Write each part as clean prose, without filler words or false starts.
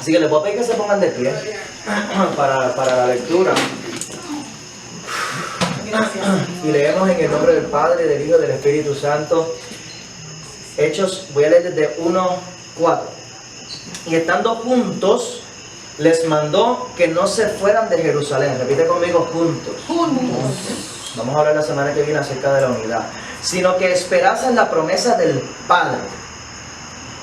Así que les voy a pedir que se pongan de pie para la lectura. Y leemos en el nombre del Padre, del Hijo y del Espíritu Santo. Hechos, voy a leer desde 1:4. Y estando juntos, les mandó que no se fueran de Jerusalén. Repite conmigo, juntos. Vamos a hablar la semana que viene acerca de la unidad. Sino que esperasen la promesa del Padre.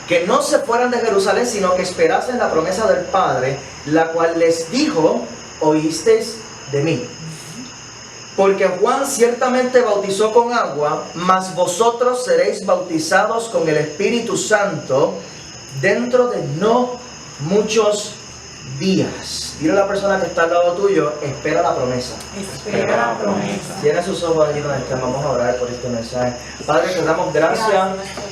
Que no se fueran de Jerusalén, sino que esperasen la promesa del Padre, la cual les dijo: oísteis de mí. Porque Juan ciertamente bautizó con agua, mas vosotros seréis bautizados con el Espíritu Santo dentro de no muchos días. Dile a la persona que está al lado tuyo: espera la promesa. Espera la promesa. Cierra sus ojos allí donde están. Vamos a orar por este mensaje. Padre, te damos gracias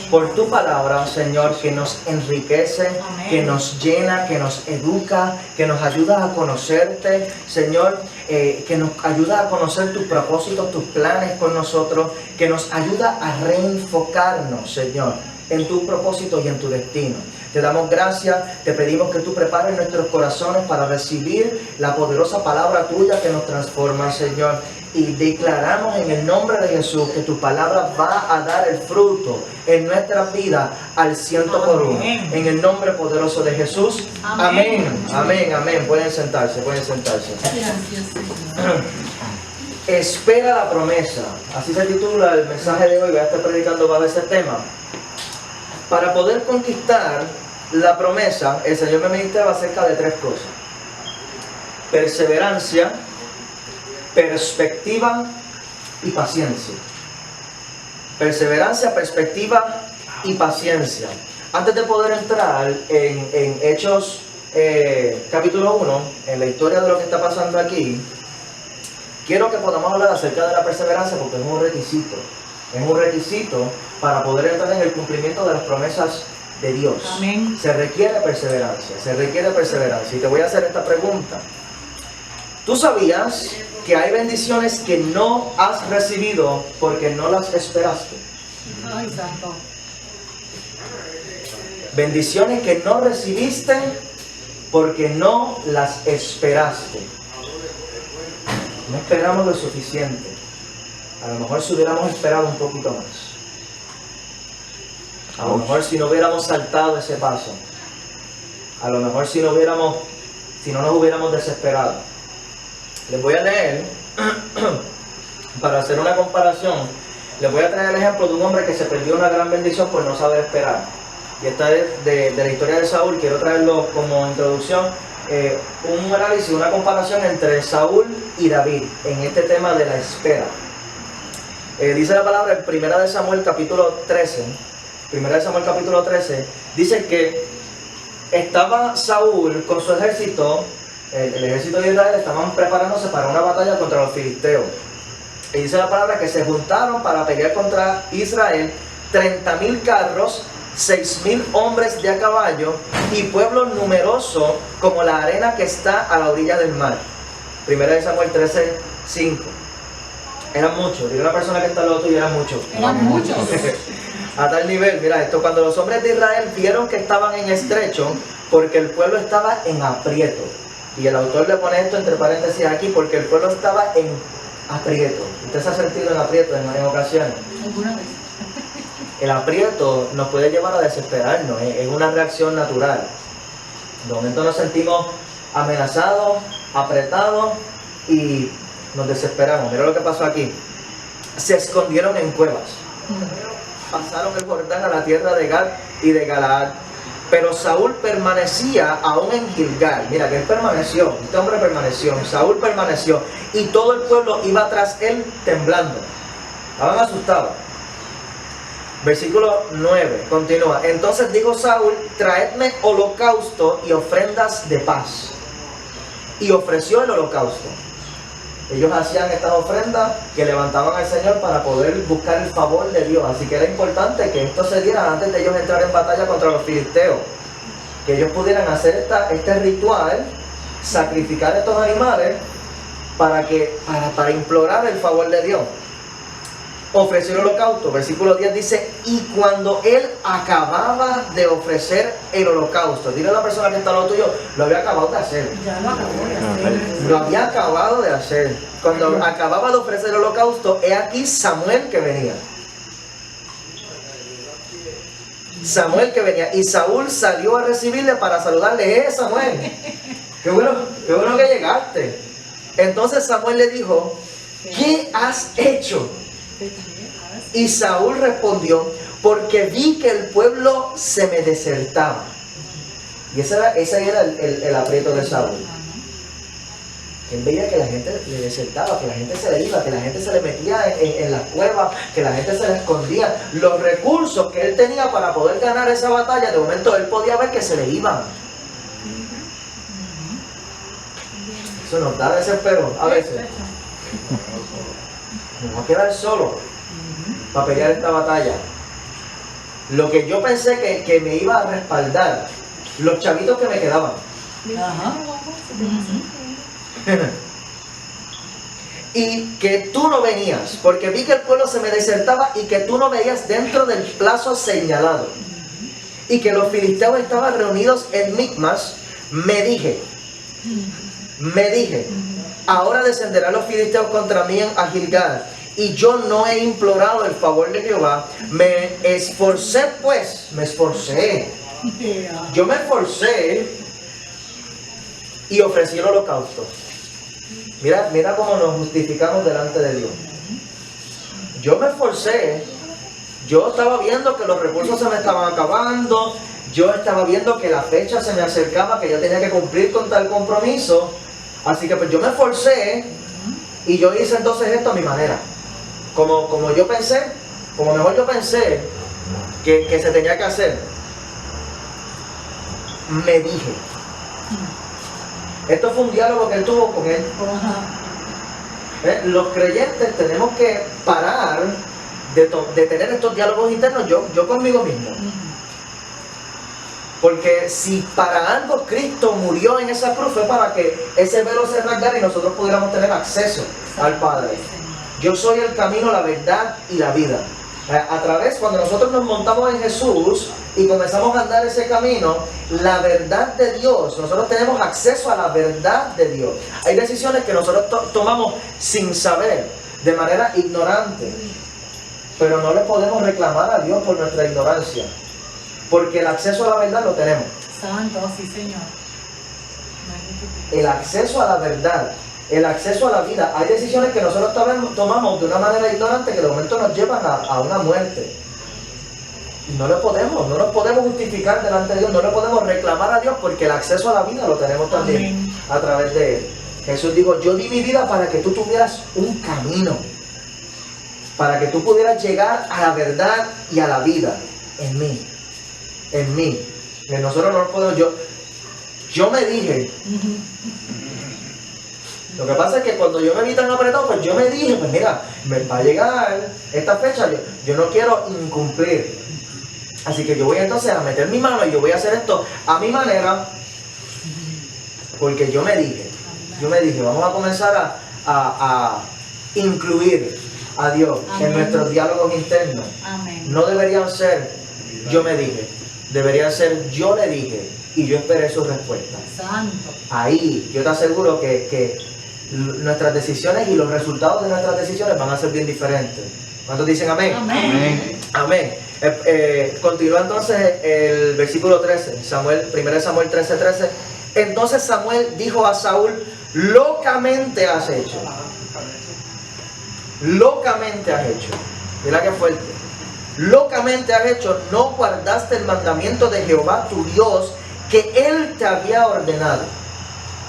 por tu palabra, Señor, que nos enriquece, que nos llena, que nos educa, que nos ayuda a conocerte, Señor, que nos ayuda a conocer tus propósitos, tus planes con nosotros, que nos ayuda a reenfocarnos, Señor, en tu propósito y en tu destino. Te damos gracias, te pedimos que tú prepares nuestros corazones para recibir la poderosa palabra tuya que nos transforma, Señor. Y declaramos en el nombre de Jesús que tu palabra va a dar el fruto en nuestra vida al 100%. En el nombre poderoso de Jesús. Amén. Amén, amén. Pueden sentarse, pueden sentarse. Gracias, Espera la promesa. Así se titula el mensaje de hoy. Voy a estar predicando bajo ese tema. Para poder conquistar la promesa, el Señor me ministraba acerca de 3 cosas: perseverancia, perspectiva y paciencia. Perseverancia, perspectiva y paciencia. Antes de poder entrar en Hechos capítulo 1, en la historia de lo que está pasando aquí, quiero que podamos hablar acerca de la perseverancia, porque es un requisito. Es un requisito para poder entrar en el cumplimiento de las promesas de Dios. Amén. Se requiere perseverancia, se requiere perseverancia. Y te voy a hacer esta pregunta. ¿Tú sabías que hay bendiciones que no has recibido porque no las esperaste? Ay, santo. Bendiciones que no recibiste porque no las esperaste. No esperamos lo suficiente. A lo mejor si hubiéramos esperado un poquito más. A lo mejor si no hubiéramos saltado ese paso. A lo mejor si no nos hubiéramos desesperado. Les voy a leer, para hacer una comparación, les voy a traer el ejemplo de un hombre que se perdió una gran bendición por no saber esperar. Y esta es de la historia de Saúl. Quiero traerlo como introducción. Un análisis, una comparación entre Saúl y David en este tema de la espera. Dice la palabra en 1 Samuel capítulo 13, 1 Samuel capítulo 13, dice que estaba Saúl con su ejército, el ejército de Israel, estaban preparándose para una batalla contra los filisteos. Y dice la palabra que se juntaron para pelear contra Israel 30,000 carros, 6,000 hombres de a caballo y pueblo numeroso como la arena que está a la orilla del mar. 1 Samuel 13, 5. Eran muchos. Dile a una persona que está al lado tuyo: eran muchos. Eran muchos. A tal nivel, mira esto: cuando los hombres de Israel vieron que estaban en estrecho, porque el pueblo estaba en aprieto. Y el autor le pone esto entre paréntesis aquí: porque el pueblo estaba en aprieto. ¿Usted se ha sentido en aprieto en ocasiones? ¿Alguna vez? El aprieto nos puede llevar a desesperarnos, es una reacción natural. De momento nos sentimos amenazados, apretados y nos desesperamos. Mira lo que pasó aquí. Se escondieron en cuevas. Pasaron el Jordán a la tierra de Gad y de Galaad. Pero Saúl permanecía aún en Gilgal. Mira que él permaneció, este hombre permaneció, Saúl permaneció. Y todo el pueblo iba tras él temblando. Estaban asustados. Versículo 9, continúa. Entonces dijo Saúl: traedme holocausto y ofrendas de paz. Y ofreció el holocausto. Ellos hacían estas ofrendas que levantaban al Señor para poder buscar el favor de Dios. Así que era importante que esto se diera antes de ellos entrar en batalla contra los filisteos. Que ellos pudieran hacer este ritual, sacrificar estos animales para implorar el favor de Dios. ofreció el holocausto. Versículo 10 dice, y cuando él acababa de ofrecer el holocausto, dile a la persona que está al lado tuyo, lo había acabado de hacer. Ya lo acabó de hacer. Lo había acabado de hacer. Cuando acababa de ofrecer el holocausto, he aquí Samuel que venía. Samuel que venía. Y Saúl salió a recibirle para saludarle. Samuel, qué bueno que llegaste. Entonces Samuel le dijo, ¿qué has hecho? Y Saúl respondió, porque vi que el pueblo se me desertaba. Y ese era el aprieto de Saúl. Él veía que la gente le desertaba, que la gente se le iba, que la gente se le metía en las cuevas, que la gente se le escondía. Los recursos que él tenía para poder ganar esa batalla, de momento él podía ver que se le iban. Eso nos da desespero a veces. Nos va a quedar solo para pelear esta batalla. Lo que yo pensé que me iba a respaldar, los chavitos que me quedaban. Ajá. Y que tú no venías, porque vi que el pueblo se me desertaba y que tú no veías dentro del plazo señalado, y que los filisteos estaban reunidos en Micmas. Me dije, ahora descenderán los filisteos contra mí a Gilgal, y yo no he implorado el favor de Jehová. Me esforcé y ofrecí el holocausto. Mira cómo nos justificamos delante de Dios. Yo me esforcé. Yo estaba viendo que los recursos se me estaban acabando. Yo estaba viendo que la fecha se me acercaba, que yo tenía que cumplir con tal compromiso. Así que pues yo me esforcé y yo hice entonces esto a mi manera. Como yo pensé, como mejor yo pensé que se tenía que hacer. Me dije. Esto fue un diálogo que él tuvo con él. Los creyentes tenemos que parar de tener estos diálogos internos yo conmigo mismo. Porque si para algo Cristo murió en esa cruz, fue para que ese velo se rasgara y nosotros pudiéramos tener acceso al Padre. Yo soy el camino, la verdad y la vida. Cuando nosotros nos montamos en Jesús y comenzamos a andar ese camino, la verdad de Dios, nosotros tenemos acceso a la verdad de Dios. Hay decisiones que nosotros tomamos sin saber, de manera ignorante, pero no le podemos reclamar a Dios por nuestra ignorancia, porque el acceso a la verdad lo tenemos. Santo, sí, Señor. El acceso a la verdad, el acceso a la vida. Hay decisiones que nosotros tomamos de una manera ignorante que de momento nos llevan a una muerte. Y no nos podemos justificar delante de Dios, no le podemos reclamar a Dios, porque el acceso a la vida lo tenemos también a través de Él. Jesús dijo, yo di mi vida para que tú tuvieras un camino, para que tú pudieras llegar a la verdad y a la vida en mí. Nosotros no lo podemos. Yo me dije. Lo que pasa es que cuando yo me vi tan apretado, pues yo me dije, pues mira, me va a llegar esta fecha, yo no quiero incumplir. Así que yo voy entonces a meter mi mano y yo voy a hacer esto a mi manera, porque yo me dije, vamos a comenzar a incluir a Dios en nuestros diálogos internos. No deberían ser yo me dije, deberían ser yo le dije y yo esperé su respuesta. Santo. Ahí yo te aseguro que nuestras decisiones y los resultados de nuestras decisiones van a ser bien diferentes. ¿Cuántos dicen amén? Amén. Continúa entonces el versículo 13, 1 Samuel 13:13. Entonces Samuel dijo a Saúl, locamente has hecho. Locamente has hecho. Mira qué fuerte. Locamente has hecho, no guardaste el mandamiento de Jehová tu Dios que Él te había ordenado.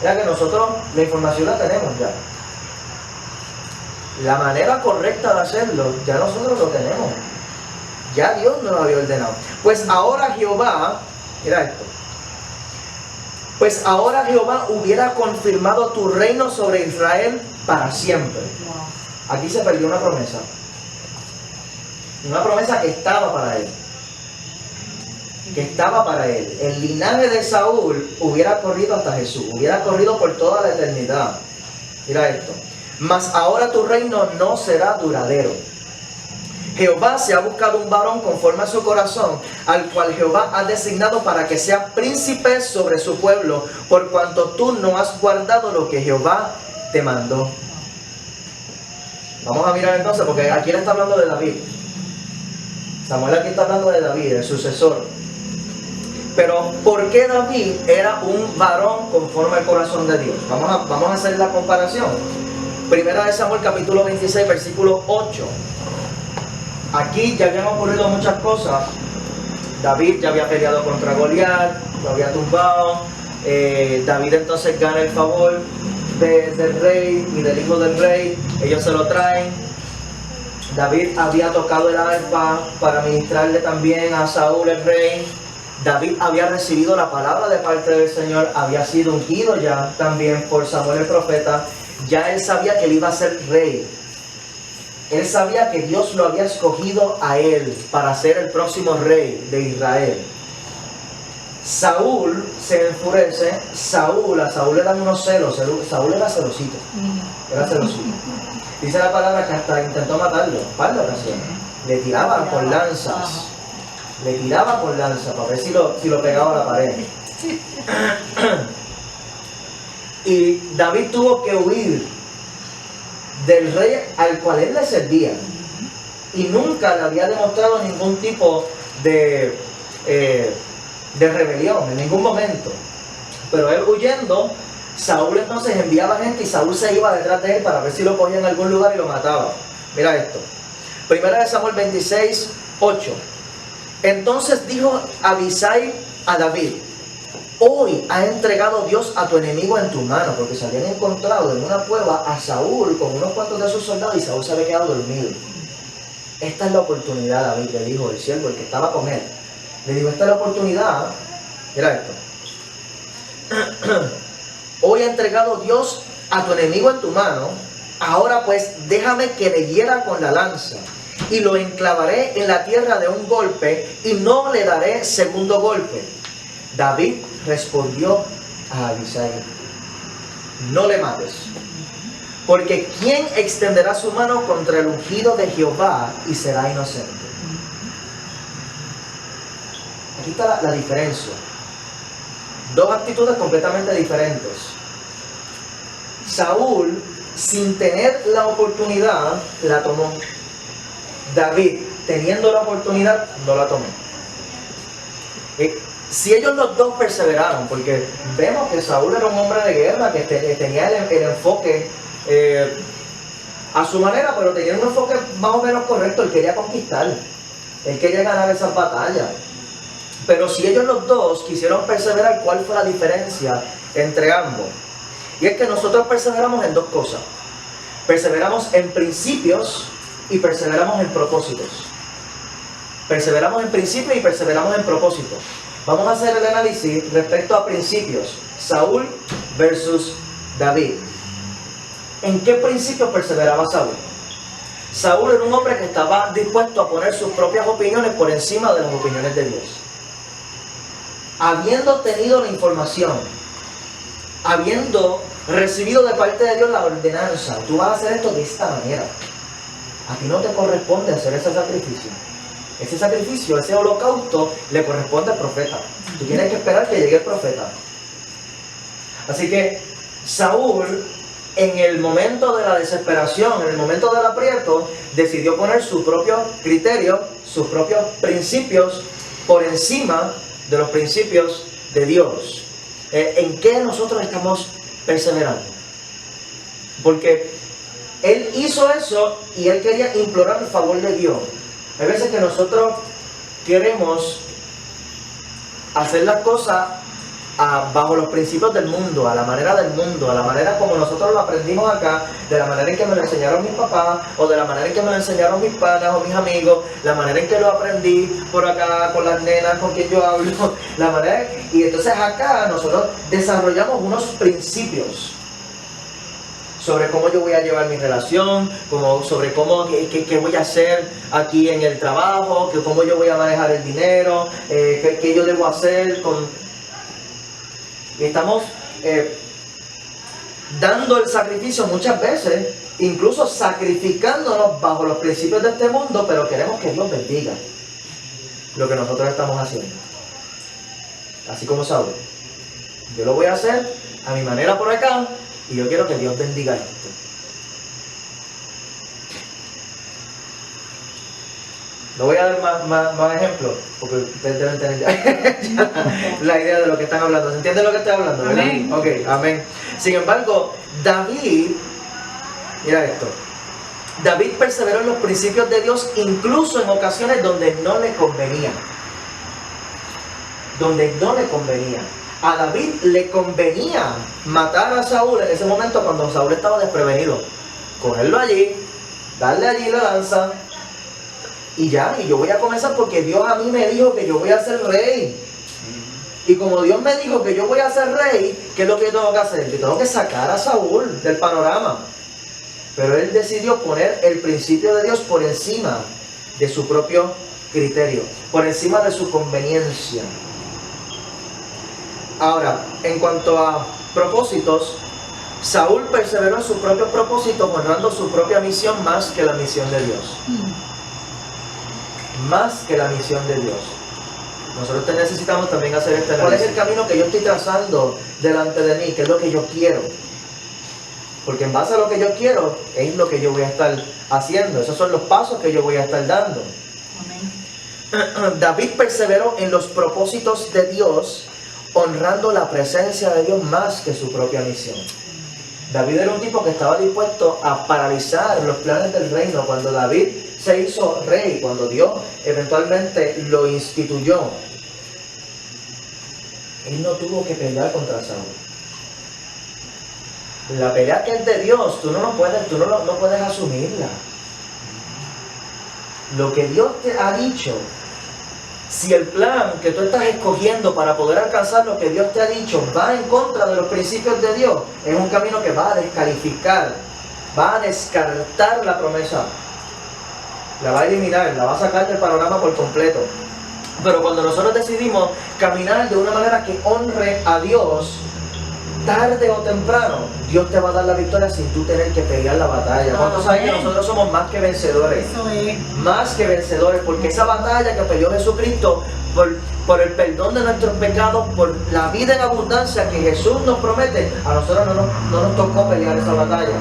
Mira que nosotros la información la tenemos ya. La manera correcta de hacerlo, ya nosotros lo tenemos. Ya Dios nos lo había ordenado. Pues ahora Jehová, mira esto. Pues ahora Jehová hubiera confirmado tu reino sobre Israel para siempre. Aquí se perdió una promesa. Una promesa que estaba para él. El linaje de Saúl hubiera corrido hasta Jesús. Hubiera corrido por toda la eternidad. Mira esto. Mas ahora tu reino no será duradero. Jehová se ha buscado un varón conforme a su corazón, al cual Jehová ha designado para que sea príncipe sobre su pueblo, por cuanto tú no has guardado lo que Jehová te mandó. Vamos a mirar entonces, porque aquí él está hablando de David. Samuel aquí está hablando de David, el sucesor. Pero, ¿por qué David era un varón conforme al corazón de Dios? Vamos a hacer la comparación. Primera de Samuel, capítulo 26, versículo 8. Aquí ya habían ocurrido muchas cosas. David ya había peleado contra Goliat, lo había tumbado. David entonces gana el favor del rey y del hijo del rey. Ellos se lo traen. David había tocado el arpa para ministrarle también a Saúl el rey. David había recibido la palabra de parte del Señor, había sido ungido ya también por Samuel el profeta. Ya él sabía que él iba a ser rey. Él sabía que Dios lo había escogido a él para ser el próximo rey de Israel. Saúl se enfurece. A Saúl le dan unos celos. Saúl era celosito. Era celosito. Dice la palabra que hasta intentó matarlo, par de ocasiones. Le tiraba por lanzas. Le tiraba por lanza para ver si lo pegaba a la pared. Y David tuvo que huir del rey al cual él le servía. Y nunca le había demostrado ningún tipo de rebelión, en ningún momento. Pero él huyendo, Saúl entonces enviaba gente y Saúl se iba detrás de él para ver si lo cogía en algún lugar y lo mataba. Mira esto. Primera de Samuel 26, 8. Entonces dijo Abisai a David: hoy ha entregado Dios a tu enemigo en tu mano, porque se habían encontrado en una cueva a Saúl con unos cuantos de sus soldados y Saúl se había quedado dormido. Esta es la oportunidad, David, le dijo el siervo, el que estaba con él. Le dijo, esta es la oportunidad. Mira esto. Hoy ha entregado Dios a tu enemigo en tu mano. Ahora pues déjame que le hiera con la lanza y lo enclavaré en la tierra de un golpe y no le daré segundo golpe. David respondió a Abisai: no le mates, porque ¿quién extenderá su mano contra el ungido de Jehová y será inocente? Aquí está la diferencia. Dos actitudes completamente diferentes. Saúl, sin tener la oportunidad, la tomó. David, teniendo la oportunidad, no la tomó. Si ellos los dos perseveraron, porque vemos que Saúl era un hombre de guerra, que tenía el enfoque a su manera, pero tenía un enfoque más o menos correcto. Él quería conquistar, él quería ganar esas batallas. Pero si ellos los dos quisieron perseverar, ¿cuál fue la diferencia entre ambos? Y es que nosotros perseveramos en dos cosas. Perseveramos en principios y perseveramos en propósitos. Perseveramos en principios y perseveramos en propósitos. Vamos a hacer el análisis respecto a principios. Saúl versus David. ¿En qué principios perseveraba Saúl? Saúl era un hombre que estaba dispuesto a poner sus propias opiniones por encima de las opiniones de Dios. Habiendo tenido la información, habiendo recibido de parte de Dios la ordenanza, tú vas a hacer esto de esta manera. A ti no te corresponde hacer ese sacrificio. Ese sacrificio, ese holocausto, le corresponde al profeta. Tú tienes que esperar que llegue el profeta. Así que Saúl, en el momento de la desesperación, en el momento del aprieto, decidió poner su propio criterio, sus propios principios por encima de los principios de Dios. ¿En qué nosotros estamos perseverando? Porque él hizo eso y él quería implorar el favor de Dios. Hay veces que nosotros queremos hacer las cosas bajo los principios del mundo, a la manera del mundo, a la manera como nosotros lo aprendimos acá, de la manera en que me lo enseñaron mis papás, o de la manera en que me lo enseñaron mis panas o mis amigos, la manera en que lo aprendí por acá con las nenas con quien yo hablo, la manera. Y entonces acá nosotros desarrollamos unos principios sobre cómo yo voy a llevar mi relación, sobre cómo, qué voy a hacer aquí en el trabajo, cómo yo voy a manejar el dinero, qué yo debo hacer y estamos dando el sacrificio muchas veces incluso sacrificándonos bajo los principios de este mundo, pero queremos que Dios bendiga lo que nosotros estamos haciendo. Así como Saúl. Yo lo voy a hacer a mi manera por acá y yo quiero que Dios bendiga esto. No voy a dar más ejemplos, porque ustedes deben tener ya la idea de lo que están hablando. ¿Se entiende lo que estoy hablando? ¿Verdad? Amén. Ok, amén. Sin embargo, David, mira esto. David perseveró en los principios de Dios incluso en ocasiones donde no le convenía. Donde no le convenía. A David le convenía matar a Saúl en ese momento cuando Saúl estaba desprevenido. Cogerlo allí, darle allí la lanza y ya, y yo voy a comenzar porque Dios a mí me dijo que yo voy a ser rey. Y como Dios me dijo que yo voy a ser rey, ¿qué es lo que yo tengo que hacer? Yo tengo que sacar a Saúl del panorama. Pero él decidió poner el principio de Dios por encima de su propio criterio, por encima de su conveniencia. Ahora, en cuanto a propósitos, Saúl perseveró en sus propios propósitos, honrando su propia misión más que la misión de Dios. Más que la misión de Dios. Nosotros necesitamos también hacer este análisis. ¿Cuál es el camino que yo estoy trazando delante de mí? ¿Qué es lo que yo quiero? Porque en base a lo que yo quiero, es lo que yo voy a estar haciendo. Esos son los pasos que yo voy a estar dando. Amén. David perseveró en los propósitos de Dios, honrando la presencia de Dios más que su propia misión. David era un tipo que estaba dispuesto a paralizar los planes del reino. Cuando David se hizo rey, cuando Dios eventualmente lo instituyó, él no tuvo que pelear contra Saúl. La pelea que es de Dios, tú no puedes asumirla. Lo que Dios te ha dicho, si el plan que tú estás escogiendo para poder alcanzar lo que Dios te ha dicho va en contra de los principios de Dios, es un camino que va a descalificar, va a descartar la promesa, la va a eliminar, la va a sacar del panorama por completo. Pero cuando nosotros decidimos caminar de una manera que honre a Dios, tarde o temprano, Dios te va a dar la victoria sin tú tener que pelear la batalla. ¿Cuántos saben que nosotros somos más que vencedores? Eso es. Más que vencedores, porque esa batalla que peleó Jesucristo por el perdón de nuestros pecados, por la vida en abundancia que Jesús nos promete, a nosotros no nos tocó pelear esa batalla.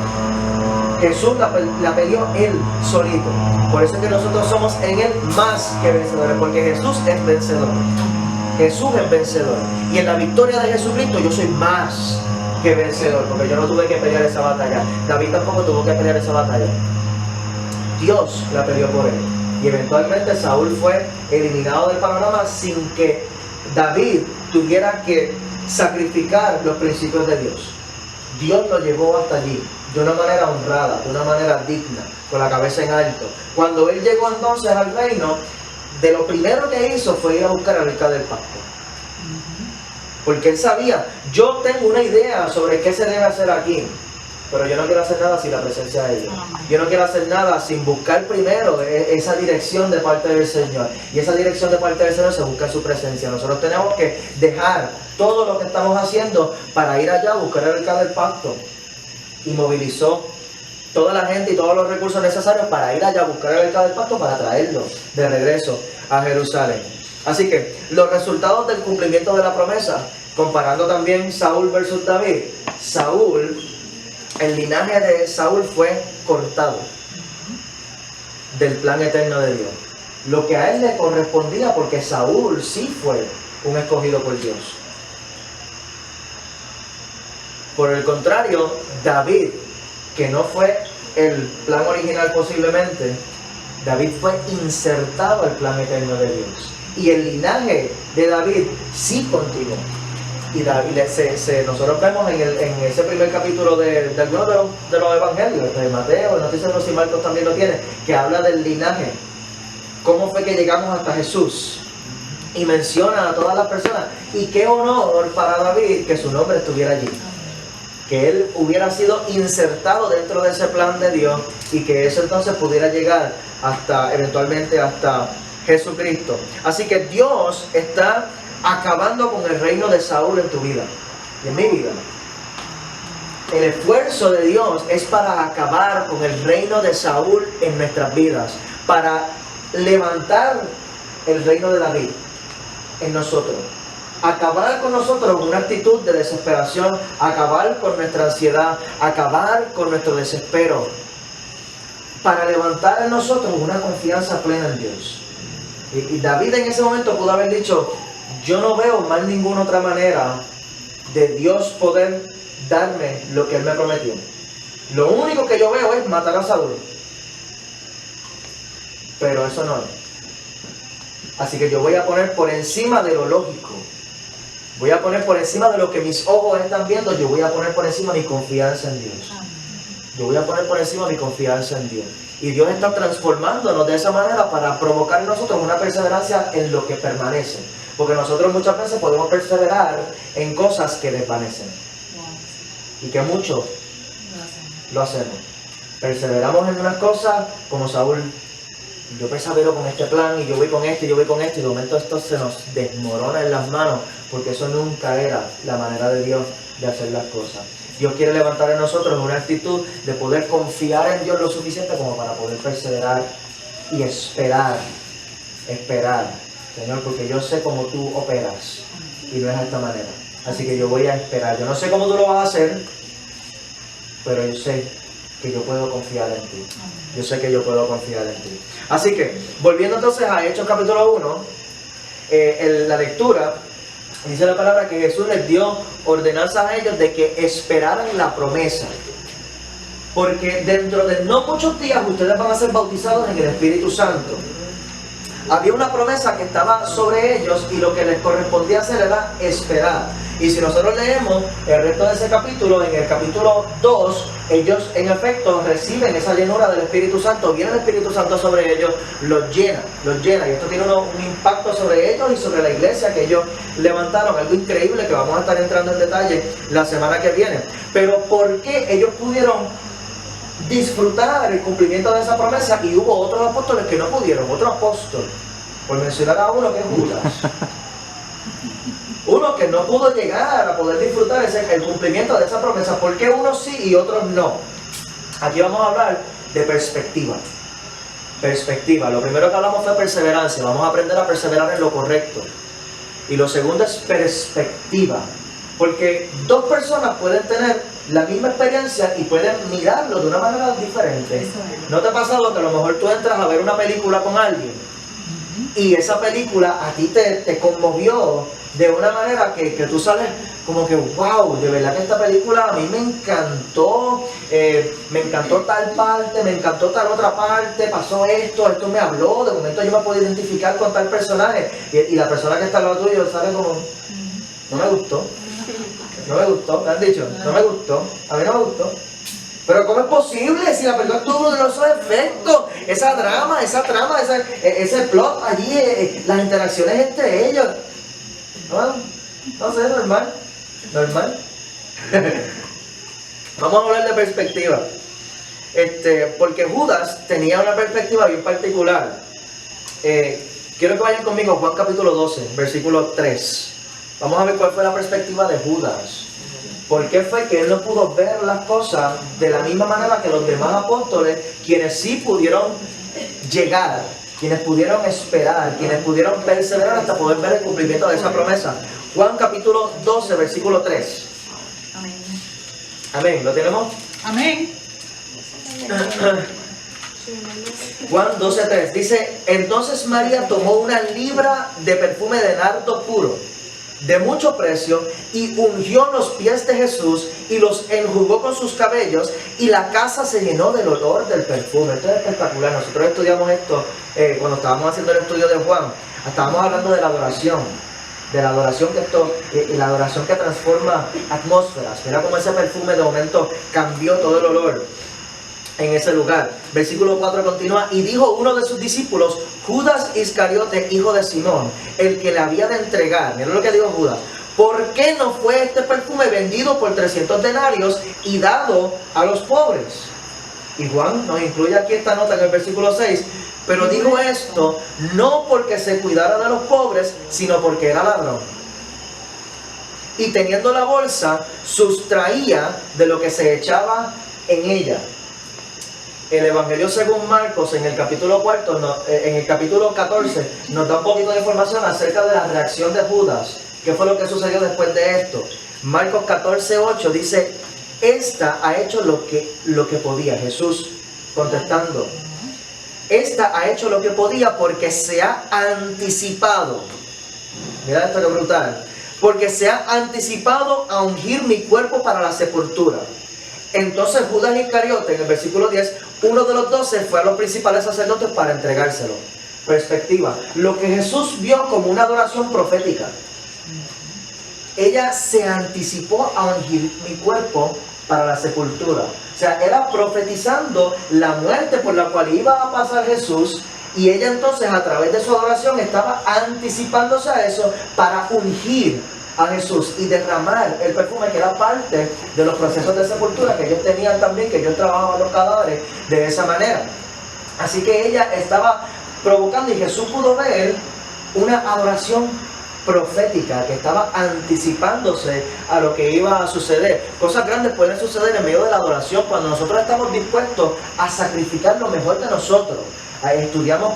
Jesús la peleó Él solito. Por eso es que nosotros somos en Él más que vencedores, porque Jesús es vencedor. Jesús es vencedor. Y en la victoria de Jesucristo yo soy más que vencedor, porque yo no tuve que pelear esa batalla. David tampoco tuvo que pelear esa batalla. Dios la peleó por él. Y eventualmente Saúl fue eliminado del panorama sin que David tuviera que sacrificar los principios de Dios. Dios lo llevó hasta allí, de una manera honrada, de una manera digna, con la cabeza en alto. Cuando él llegó entonces al reino, de lo primero que hizo fue ir a buscar al arca del pacto. Porque él sabía, yo tengo una idea sobre qué se debe hacer aquí, pero yo no quiero hacer nada sin la presencia de Dios. Yo no quiero hacer nada sin buscar primero esa dirección de parte del Señor. Y esa dirección de parte del Señor se busca en su presencia. Nosotros tenemos que dejar todo lo que estamos haciendo para ir allá a buscar el arca del pacto. Y movilizó toda la gente y todos los recursos necesarios para ir allá a buscar el arca del pacto, para traerlo de regreso a Jerusalén. Así que los resultados del cumplimiento de la promesa, comparando también Saúl versus David. Saúl, el linaje de Saúl fue cortado del plan eterno de Dios. Lo que a él le correspondía, porque Saúl sí fue un escogido por Dios. Por el contrario, David, que no fue el plan original posiblemente, David fue insertado al plan eterno de Dios. Y el linaje de David sí continuó. Y David, nosotros vemos en ese primer capítulo de algunos de los evangelios, de Mateo, no estoy seguro si Marcos también lo tiene, que habla del linaje. Cómo fue que llegamos hasta Jesús. Y menciona a todas las personas. Y qué honor para David que su nombre estuviera allí. Que él hubiera sido insertado dentro de ese plan de Dios y que eso entonces pudiera llegar eventualmente hasta Jesucristo. Así que Dios está acabando con el reino de Saúl en tu vida y en mi vida. El esfuerzo de Dios es para acabar con el reino de Saúl en nuestras vidas, para levantar el reino de David en nosotros. Acabar con nosotros una actitud de desesperación, acabar con nuestra ansiedad, acabar con nuestro desespero, para levantar en nosotros una confianza plena en Dios. Y David en ese momento pudo haber dicho, yo no veo más ninguna otra manera de Dios poder darme lo que Él me prometió. Lo único que yo veo es matar a Saúl. Pero eso no es. Así que yo voy a poner por encima de lo lógico. Voy a poner por encima de lo que mis ojos están viendo. Yo voy a poner por encima mi confianza en Dios. Yo voy a poner por encima mi confianza en Dios. Y Dios está transformándonos de esa manera para provocar en nosotros una perseverancia en lo que permanece. Porque nosotros muchas veces podemos perseverar en cosas que desvanecen. Y que muchos lo hacemos. Perseveramos en unas cosas como Saúl. Yo persevero con este plan y yo voy con esto y yo voy con esto y de momento esto se nos desmorona en las manos porque eso nunca era la manera de Dios de hacer las cosas. Dios quiere levantar en nosotros una actitud de poder confiar en Dios lo suficiente como para poder perseverar y esperar. Señor, porque yo sé cómo tú operas y no es de esta manera. Así que yo voy a esperar. Yo no sé cómo tú lo vas a hacer, pero yo sé que yo puedo confiar en ti. Yo sé que yo puedo confiar en ti. Así que, volviendo entonces a Hechos capítulo 1, en la lectura, dice la palabra que Jesús les dio ordenanzas a ellos de que esperaran la promesa. Porque dentro de no muchos días ustedes van a ser bautizados en el Espíritu Santo. Había una promesa que estaba sobre ellos y lo que les correspondía hacer era esperar. Y si nosotros leemos el resto de ese capítulo, en el capítulo 2, ellos en efecto reciben esa llenura del Espíritu Santo. Viene el Espíritu Santo sobre ellos, los llena. Y esto tiene un impacto sobre ellos y sobre la iglesia que ellos levantaron. Algo increíble que vamos a estar entrando en detalle la semana que viene. Pero ¿por qué ellos pudieron disfrutar el cumplimiento de esa promesa y hubo otros apóstoles que no pudieron? Otro apóstol, por mencionar a uno que es Judas, uno que no pudo llegar a poder disfrutar el cumplimiento de esa promesa. ¿Por qué unos sí y otros no? Aquí vamos a hablar de perspectiva. Lo primero que hablamos fue perseverancia. Vamos a aprender a perseverar en lo correcto. Y lo segundo es perspectiva, porque dos personas pueden tener la misma experiencia y pueden mirarlo de una manera diferente. ¿No te ha pasado que a lo mejor tú entras a ver una película con alguien y esa película a ti te conmovió de una manera que tú sales como que wow, de verdad que esta película a mí me encantó tal parte, me encantó tal otra parte, pasó esto me habló, de momento yo me puedo identificar con tal personaje y la persona que está al lado tuyo sale como, no me gustó, ¿te han dicho? No me gustó, a mí no me gustó. Pero ¿cómo es posible si la película tuvo esos efectos, esa trama, ese plot allí, las interacciones entre ellos? No sé, normal. Vamos a hablar de perspectiva. Porque Judas tenía una perspectiva bien particular. Quiero que vayan conmigo a Juan capítulo 12, versículo 3. Vamos a ver cuál fue la perspectiva de Judas. ¿Por qué fue que él no pudo ver las cosas de la misma manera que los demás apóstoles, quienes sí pudieron llegar, quienes pudieron esperar, quienes pudieron perseverar hasta poder ver el cumplimiento de esa promesa? Juan capítulo 12, versículo 3. Amén. Amén, ¿lo tenemos? Amén. Juan 12:3 dice: entonces María tomó una libra de perfume de nardo puro, de mucho precio, y ungió los pies de Jesús y los enjugó con sus cabellos, y la casa se llenó del olor del perfume. Esto es espectacular. Nosotros estudiamos esto cuando estábamos haciendo el estudio de Juan. Estábamos hablando de la adoración y la adoración que transforma atmósferas. Mira cómo ese perfume de momento cambió todo el olor en ese lugar. Versículo 4 continúa: y dijo uno de sus discípulos, Judas Iscariote, hijo de Simón, el que le había de entregar. Mira lo que dijo Judas: ¿por qué no fue este perfume vendido por 300 denarios y dado a los pobres? Y Juan nos incluye aquí esta nota en el versículo 6: pero dijo esto no porque se cuidara de los pobres, sino porque era ladrón. y teniendo la bolsa, sustraía de lo que se echaba en ella. El Evangelio según Marcos, en el capítulo 4, en el capítulo 14, nos da un poquito de información acerca de la reacción de Judas. ¿Qué fue lo que sucedió después de esto? Marcos 14:8 dice: esta ha hecho lo que podía. Jesús contestando: esta ha hecho lo que podía porque se ha anticipado. Mira esto que brutal. Porque se ha anticipado a ungir mi cuerpo para la sepultura. Entonces Judas Iscariote, en el versículo 10, uno de los 12, fue a los principales sacerdotes para entregárselo. Perspectiva. Lo que Jesús vio como una adoración profética. Ella se anticipó a ungir mi cuerpo para la sepultura. O sea, era profetizando la muerte por la cual iba a pasar Jesús, y ella entonces a través de su adoración estaba anticipándose a eso para ungir a Jesús y derramar el perfume, que era parte de los procesos de sepultura que ellos tenían también, que ellos trabajaban los cadáveres de esa manera. Así que ella estaba provocando, y Jesús pudo ver una adoración profética que estaba anticipándose a lo que iba a suceder. Cosas grandes pueden suceder en medio de la adoración cuando nosotros estamos dispuestos a sacrificar lo mejor de nosotros. Estudiamos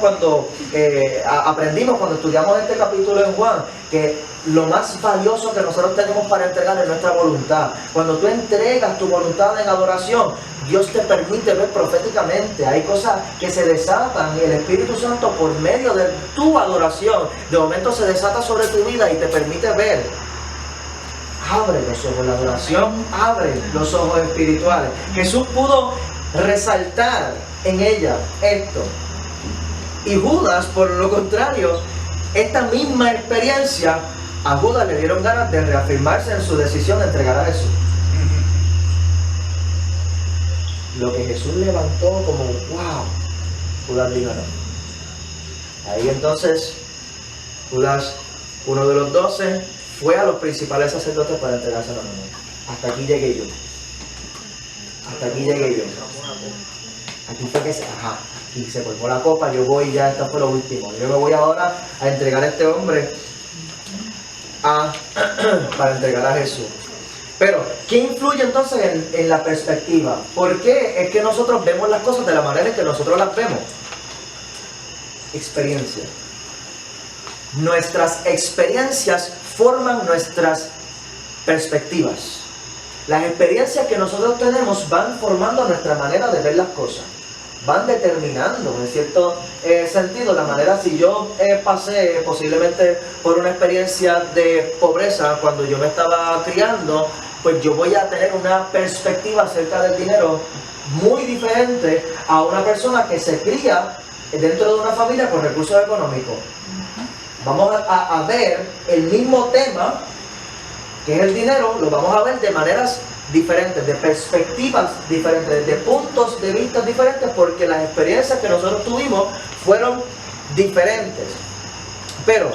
aprendimos cuando estudiamos este capítulo en Juan, que lo más valioso que nosotros tenemos para entregar es nuestra voluntad. Cuando tú entregas tu voluntad en adoración, Dios te permite ver proféticamente. Hay cosas que se desatan, y el Espíritu Santo, por medio de tu adoración, de momento se desata sobre tu vida y te permite ver. Abre los ojos, la adoración abre los ojos espirituales. Jesús pudo resaltar en ella esto. Y Judas, por lo contrario, esta misma experiencia, a Judas le dieron ganas de reafirmarse en su decisión de entregar a Jesús. Lo que Jesús levantó como wow, Judas dijo no. Ahí entonces Judas, uno de los 12, fue a los principales sacerdotes para entregarse a la mujer. Hasta aquí llegué yo. Hasta aquí llegué yo. Aquí fue que se colmó la copa. Yo voy ya, esto fue lo último. Yo me voy ahora a entregar a este hombre para entregar a Jesús. Pero, ¿qué influye entonces en la perspectiva? ¿Por qué es que nosotros vemos las cosas de la manera en que nosotros las vemos? Experiencia. Nuestras experiencias forman nuestras perspectivas. Las experiencias que nosotros tenemos van formando nuestra manera de ver las cosas. Van determinando, en cierto sentido, la manera. Si yo pasé posiblemente por una experiencia de pobreza cuando yo me estaba criando, pues yo voy a tener una perspectiva acerca del dinero muy diferente a una persona que se cría dentro de una familia con recursos económicos. Vamos a ver el mismo tema, que es el dinero, lo vamos a ver de maneras diferentes, de perspectivas diferentes, de puntos de vista diferentes, porque las experiencias que nosotros tuvimos fueron diferentes. Pero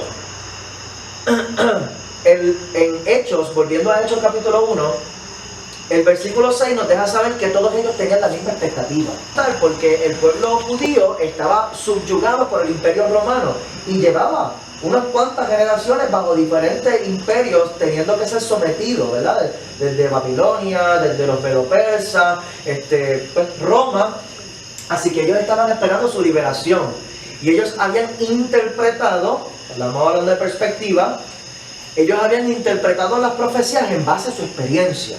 en Hechos, volviendo a Hechos capítulo 1, el versículo 6 nos deja saber que todos ellos tenían la misma expectativa, porque el pueblo judío estaba subyugado por el imperio romano y llevaba unas cuantas generaciones bajo diferentes imperios teniendo que ser sometidos, ¿verdad? Desde Babilonia, desde los medo-persas, Roma. Así que ellos estaban esperando su liberación. Y ellos habían interpretado, estamos hablando de perspectiva, ellos habían interpretado las profecías en base a su experiencia.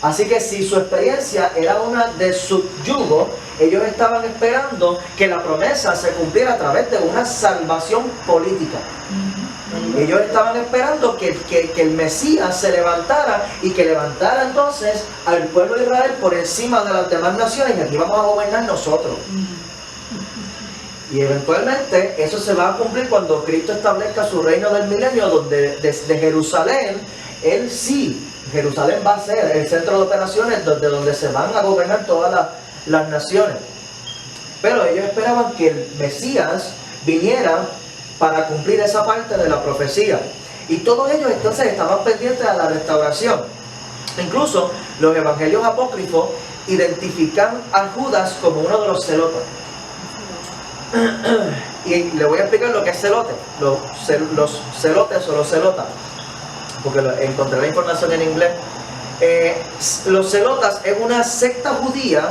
Así que si su experiencia era una de subyugo, ellos estaban esperando que la promesa se cumpliera a través de una salvación política. Ellos estaban esperando que el Mesías se levantara y que levantara entonces al pueblo de Israel por encima de las demás naciones, y aquí vamos a gobernar nosotros. Y eventualmente eso se va a cumplir cuando Cristo establezca su reino del milenio, donde desde Jerusalén, Jerusalén va a ser el centro de operaciones donde se van a gobernar todas las naciones. Pero ellos esperaban que el Mesías viniera para cumplir esa parte de la profecía. Y todos ellos entonces estaban pendientes a la restauración. Incluso los evangelios apócrifos identifican a Judas como uno de los celotes. Y le voy a explicar lo que es celote. Los celotes o los celotas porque encontré la información en inglés. Los celotas es una secta judía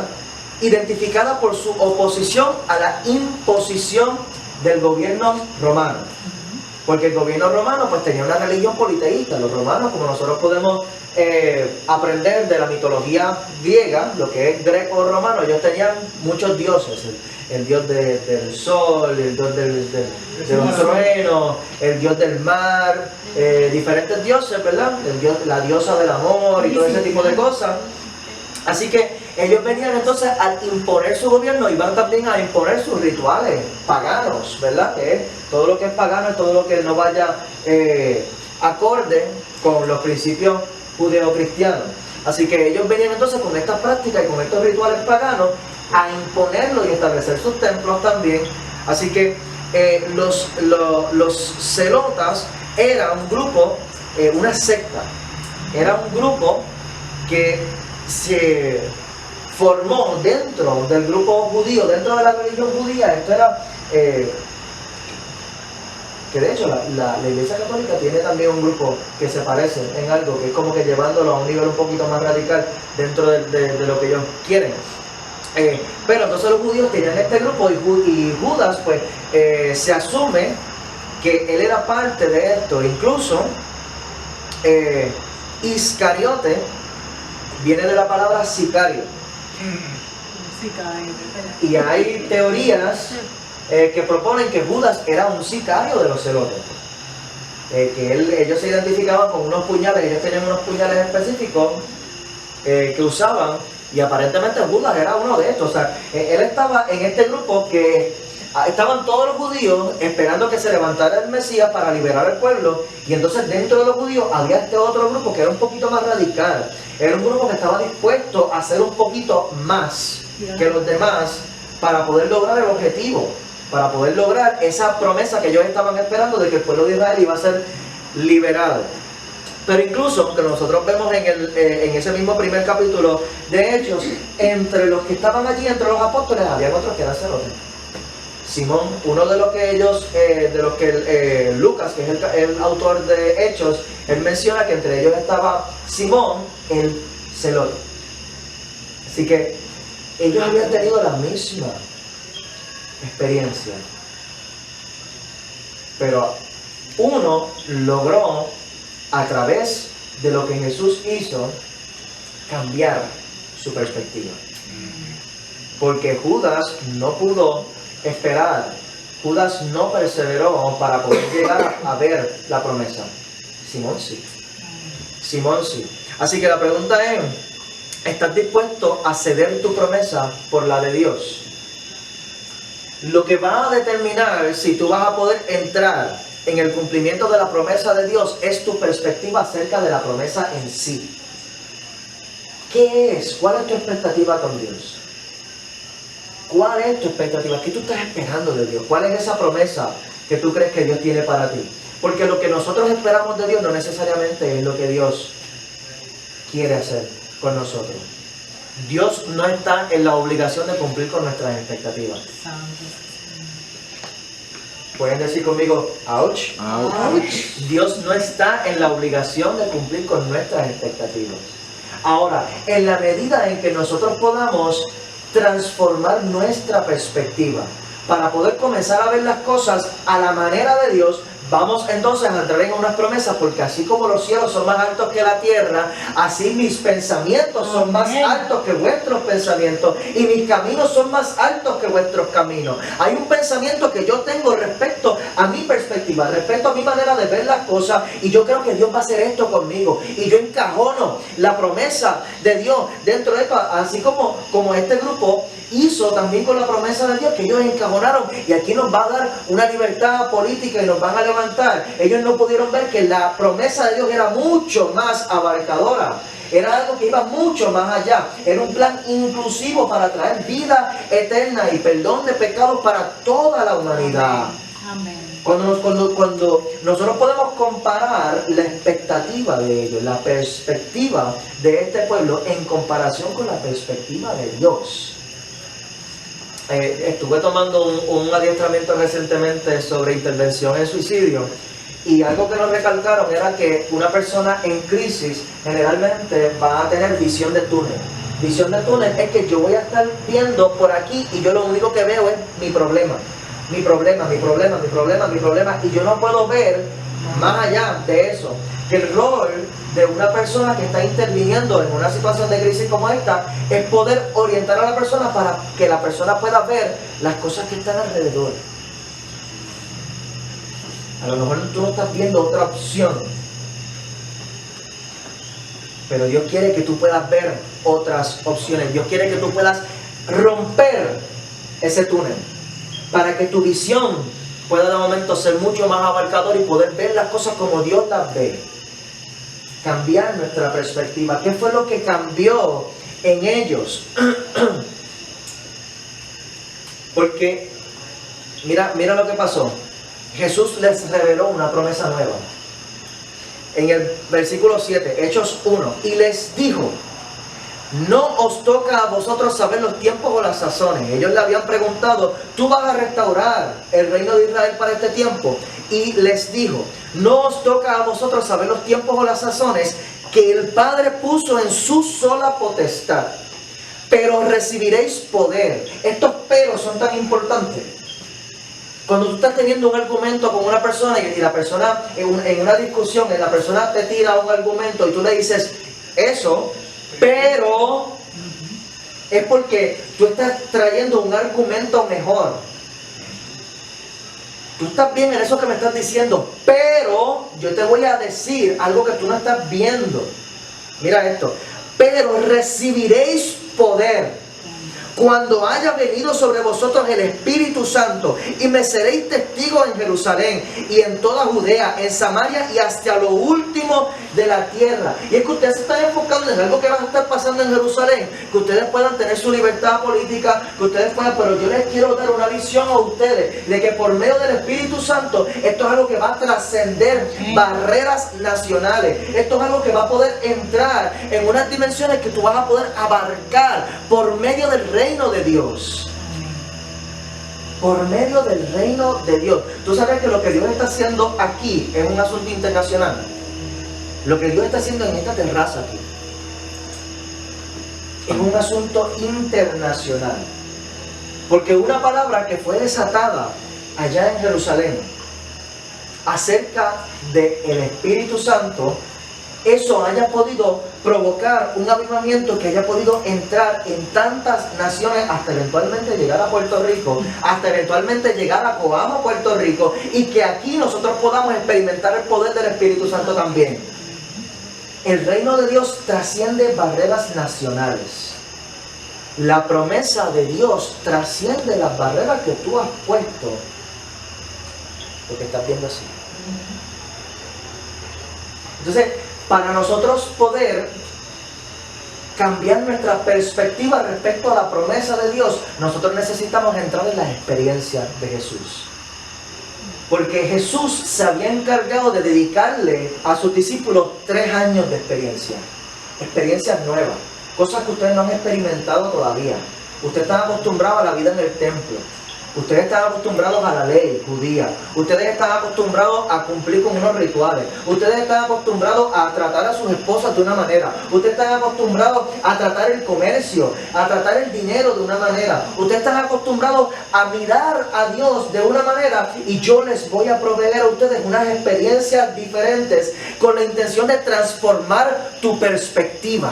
identificada por su oposición a la imposición del gobierno romano. Porque el gobierno romano pues tenía una religión politeísta. Los romanos, como nosotros podemos aprender de la mitología griega, lo que es greco-romano, ellos tenían muchos dioses. El dios del sol, el dios de los truenos, el dios del mar, diferentes dioses, ¿verdad? La diosa del amor y todo ese tipo de cosas. Así que ellos venían entonces a imponer su gobierno, iban también a imponer sus rituales paganos, ¿verdad? Que es todo lo que es pagano, es todo lo que no vaya acorde con los principios judeocristianos. Así que ellos venían entonces con estas prácticas y con estos rituales paganos a imponerlo y establecer sus templos también. Así que los celotas era un grupo, una secta, era un grupo que se formó dentro del grupo judío, dentro de la religión judía. Esto era que de hecho la Iglesia Católica tiene también un grupo que se parece en algo, que es como que llevándolo a un nivel un poquito más radical dentro de lo que ellos quieren. Pero entonces los judíos tenían este grupo y Judas pues se asume que él era parte de esto. Incluso Iscariote viene de la palabra sicario. Y hay teorías que proponen que Judas era un sicario de los celotes. Que ellos se identificaban con unos puñales, ellos tenían unos puñales específicos que usaban, y aparentemente Judas era uno de estos. O sea, él estaba en este grupo que estaban todos los judíos esperando que se levantara el Mesías para liberar al pueblo, y entonces dentro de los judíos había este otro grupo que era un poquito más radical. Era un grupo que estaba dispuesto a hacer un poquito más que los demás para poder lograr el objetivo, para poder lograr esa promesa que ellos estaban esperando de que el pueblo de Israel iba a ser liberado. Pero incluso, que nosotros vemos en ese mismo primer capítulo de Hechos, entre los que estaban allí, entre los apóstoles, había otros que eran celotes. Simón, uno de los que ellos, Lucas, que es el autor de Hechos, él menciona que entre ellos estaba Simón, el celote. Así que ellos habían tenido la misma experiencia, pero uno logró, a través de lo que Jesús hizo, cambiar su perspectiva. Porque Judas no pudo esperar, Judas no perseveró para poder llegar a ver la promesa. Simón sí. Simón sí. Así que la pregunta es, ¿estás dispuesto a ceder tu promesa por la de Dios? Lo que va a determinar si tú vas a poder entrar en el cumplimiento de la promesa de Dios es tu perspectiva acerca de la promesa en sí. ¿Qué es? ¿Cuál es tu expectativa con Dios? ¿Cuál es tu expectativa? ¿Qué tú estás esperando de Dios? ¿Cuál es esa promesa que tú crees que Dios tiene para ti? Porque lo que nosotros esperamos de Dios no necesariamente es lo que Dios quiere hacer con nosotros. Dios no está en la obligación de cumplir con nuestras expectativas. ¿Pueden decir conmigo, ouch? Ouch. Dios no está en la obligación de cumplir con nuestras expectativas. Ahora, en la medida en que nosotros podamos transformar nuestra perspectiva para poder comenzar a ver las cosas a la manera de Dios, vamos entonces a entrar en unas promesas, porque así como los cielos son más altos que la tierra, así mis pensamientos son más altos que vuestros pensamientos, y mis caminos son más altos que vuestros caminos. Hay un pensamiento que yo tengo respecto a mi perspectiva, respecto a mi manera de ver las cosas, y yo creo que Dios va a hacer esto conmigo, y yo encajono la promesa de Dios dentro de esto, así como este grupo hizo también con la promesa de Dios, que ellos encajonaron, y aquí nos va a dar una libertad política y nos van a levantar. Ellos no pudieron ver que la promesa de Dios era mucho más abarcadora, era algo que iba mucho más allá, era un plan inclusivo para traer vida eterna y perdón de pecados para toda la humanidad. Amén. Cuando nosotros podemos comparar la expectativa de ellos, la perspectiva de este pueblo en comparación con la perspectiva de Dios. Estuve tomando un adiestramiento recientemente sobre intervención en suicidio, Y algo que nos recalcaron era que una persona en crisis generalmente va a tener visión de túnel. Visión de túnel es que yo voy a estar viendo por aquí y yo lo único que veo es mi problema. Mi problema, mi problema, mi problema, mi problema. Y yo no puedo ver más allá de eso. Que el rol de una persona que está interviniendo en una situación de crisis como esta es poder orientar a la persona para que la persona pueda ver las cosas que están alrededor. A lo mejor tú no estás viendo otra opción, pero Dios quiere que tú puedas ver otras opciones. Dios quiere que tú puedas romper ese túnel para que tu visión pueda de momento ser mucho más abarcador y poder ver las cosas como Dios las ve. Cambiar nuestra perspectiva. ¿Qué fue lo que cambió en ellos? Porque mira lo que pasó. Jesús les reveló una promesa nueva. En el versículo 7, Hechos 1, y les dijo: no os toca a vosotros saber los tiempos o las sazones. Ellos le habían preguntado: ¿tú vas a restaurar el reino de Israel para este tiempo? Y les dijo: no os toca a vosotros saber los tiempos o las sazones que el Padre puso en su sola potestad, pero recibiréis poder. Estos peros son tan importantes. Cuando tú estás teniendo un argumento con una persona y la persona en una discusión, la persona te tira un argumento y tú le dices eso, pero es porque tú estás trayendo un argumento mejor. Tú estás bien en eso que me estás diciendo, pero yo te voy a decir algo que tú no estás viendo. Mira esto. Pero recibiréis poder cuando haya venido sobre vosotros el Espíritu Santo, y me seréis testigos en Jerusalén y en toda Judea, en Samaria y hasta lo último de la tierra. Y es que ustedes se están enfocando en algo que va a estar pasando en Jerusalén, que ustedes puedan tener su libertad política, que ustedes puedan, pero yo les quiero dar una visión a ustedes de que por medio del Espíritu Santo esto es algo que va a trascender barreras nacionales. Esto es algo que va a poder entrar en unas dimensiones que tú vas a poder abarcar por medio del reino de Dios. Por medio del reino de Dios. Tú sabes que lo que Dios está haciendo aquí es un asunto internacional. Lo que Dios está haciendo en esta terraza aquí es un asunto internacional. Porque una palabra que fue desatada allá en Jerusalén acerca del Espíritu Santo, eso haya podido provocar un avivamiento que haya podido entrar en tantas naciones hasta eventualmente llegar a Puerto Rico, hasta eventualmente llegar a Coamo, Puerto Rico, y que aquí nosotros podamos experimentar el poder del Espíritu Santo también. El reino de Dios trasciende barreras nacionales. La promesa de Dios trasciende las barreras que tú has puesto, porque estás viendo así. Entonces, para nosotros poder cambiar nuestra perspectiva respecto a la promesa de Dios, nosotros necesitamos entrar en las experiencias de Jesús. Porque Jesús se había encargado de dedicarle a sus discípulos 3 años de experiencia. Experiencias nuevas, cosas que ustedes no han experimentado todavía. Ustedes están acostumbrados a la vida en el templo. Ustedes están acostumbrados a la ley judía. Ustedes están acostumbrados a cumplir con unos rituales. Ustedes están acostumbrados a tratar a sus esposas de una manera. Ustedes están acostumbrados a tratar el comercio, a tratar el dinero de una manera. Ustedes están acostumbrados a mirar a Dios de una manera, y yo les voy a proveer a ustedes unas experiencias diferentes con la intención de transformar tu perspectiva.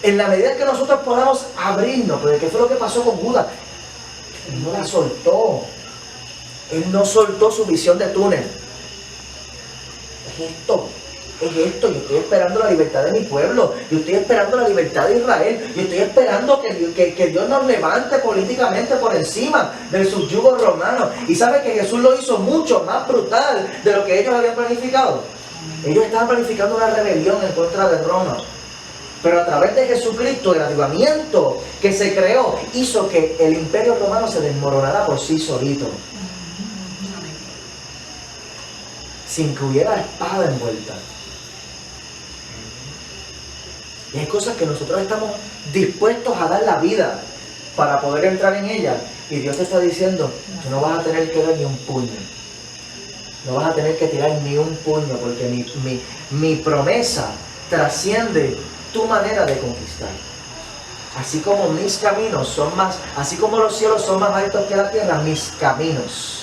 En la medida que nosotros podamos abrirnos, porque ¿qué fue lo que pasó con Judas? Él no la soltó. Él no soltó su visión de túnel. Es esto. Yo estoy esperando la libertad de mi pueblo. Yo estoy esperando la libertad de Israel. Yo estoy esperando que Dios nos levante políticamente por encima del subyugo romano. Y sabe que Jesús lo hizo mucho más brutal de lo que ellos habían planificado. Ellos estaban planificando una rebelión en contra de Roma. Pero a través de Jesucristo, el avivamiento que se creó hizo que el imperio romano se desmoronara por sí solito, sin que hubiera espada envuelta. Y hay cosas que nosotros estamos dispuestos a dar la vida para poder entrar en ellas. Y Dios te está diciendo: tú no vas a tener que dar ni un puño. No vas a tener que tirar ni un puño porque mi promesa trasciende tu manera de conquistar. Así como mis caminos son más, así como los cielos son más altos que la tierra, mis caminos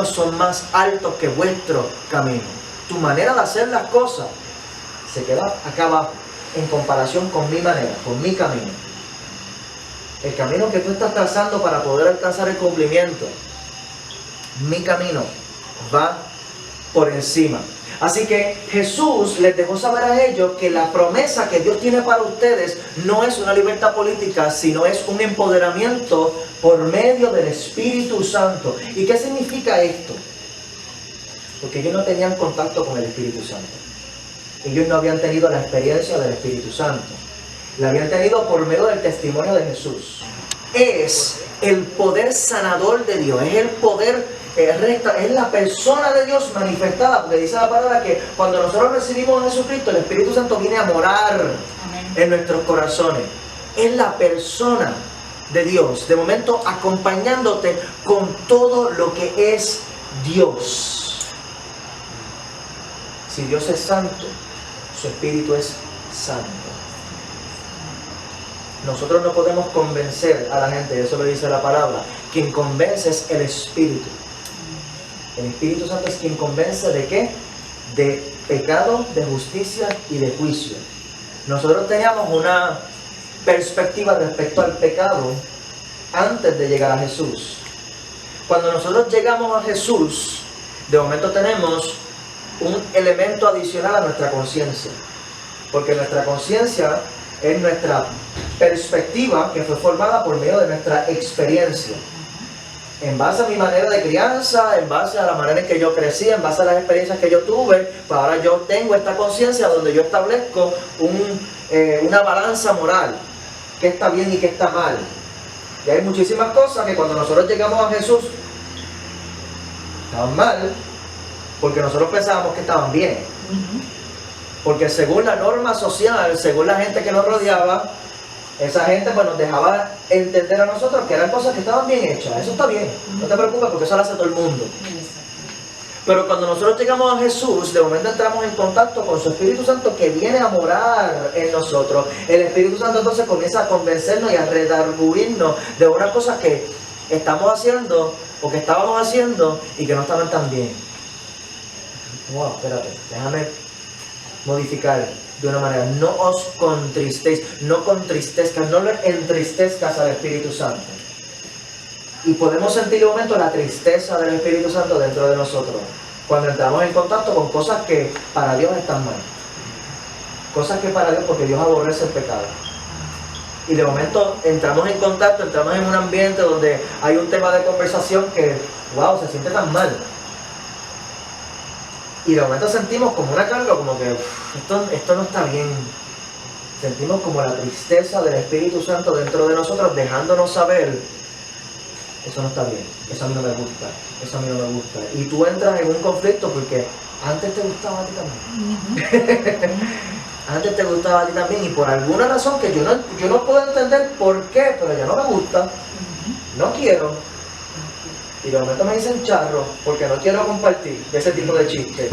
son más altos que vuestro camino. Tu manera de hacer las cosas se queda acá abajo en comparación con mi manera, con mi camino. El camino que tú estás trazando para poder alcanzar el cumplimiento, mi camino va por encima. Así que Jesús les dejó saber a ellos que la promesa que Dios tiene para ustedes no es una libertad política, sino es un empoderamiento por medio del Espíritu Santo. ¿Y qué significa esto? Porque ellos no tenían contacto con el Espíritu Santo. Ellos no habían tenido la experiencia del Espíritu Santo. La habían tenido por medio del testimonio de Jesús. Es el poder sanador de Dios, es el poder es la persona de Dios manifestada, porque dice la palabra que cuando nosotros recibimos a Jesucristo, el Espíritu Santo viene a morar en nuestros corazones. Es la persona de Dios, de momento acompañándote con todo lo que es Dios. Si Dios es santo, su Espíritu es santo. Nosotros no podemos convencer a la gente, eso lo dice la palabra. Quien convence es el Espíritu. El Espíritu Santo es quien convence ¿de qué? De pecado, de justicia y de juicio. Nosotros teníamos una perspectiva respecto al pecado antes de llegar a Jesús. Cuando nosotros llegamos a Jesús, de momento tenemos un elemento adicional a nuestra conciencia. Porque nuestra conciencia es nuestra perspectiva que fue formada por medio de nuestra experiencia. En base a mi manera de crianza, en base a la manera en que yo crecí, en base a las experiencias que yo tuve, pues ahora yo tengo esta conciencia donde yo establezco una balanza moral, qué está bien y qué está mal. Y hay muchísimas cosas que cuando nosotros llegamos a Jesús estaban mal, porque nosotros pensábamos que estaban bien. Porque según la norma social, según la gente que nos rodeaba, esa gente pues nos dejaba entender a nosotros que eran cosas que estaban bien hechas. Eso está bien, no te preocupes porque eso lo hace todo el mundo. Pero cuando nosotros llegamos a Jesús, de momento entramos en contacto con su Espíritu Santo que viene a morar en nosotros. El Espíritu Santo entonces comienza a convencernos y a redarguirnos de unas cosas que estamos haciendo o que estábamos haciendo y que no estaban tan bien. Wow, espérate, déjame modificar de una manera. No os contristéis, no contristezcas, no le entristezcas al Espíritu Santo. Y podemos sentir un momento la tristeza del Espíritu Santo dentro de nosotros cuando entramos en contacto con cosas que para Dios están mal. Cosas que para Dios, porque Dios aborrece el pecado. Y de momento entramos en contacto, entramos en un ambiente donde hay un tema de conversación que, wow, se siente tan mal. Y de momento sentimos como una carga, como que esto no está bien. Sentimos como la tristeza del Espíritu Santo dentro de nosotros, dejándonos saber, eso no está bien, eso a mí no me gusta, eso a mí no me gusta. Y tú entras en un conflicto porque antes te gustaba a ti también. Antes te gustaba a ti también y por alguna razón que yo no puedo entender por qué, pero ya no me gusta, no quiero. Y de momento me dicen charro porque no quiero compartir de ese tipo de chistes.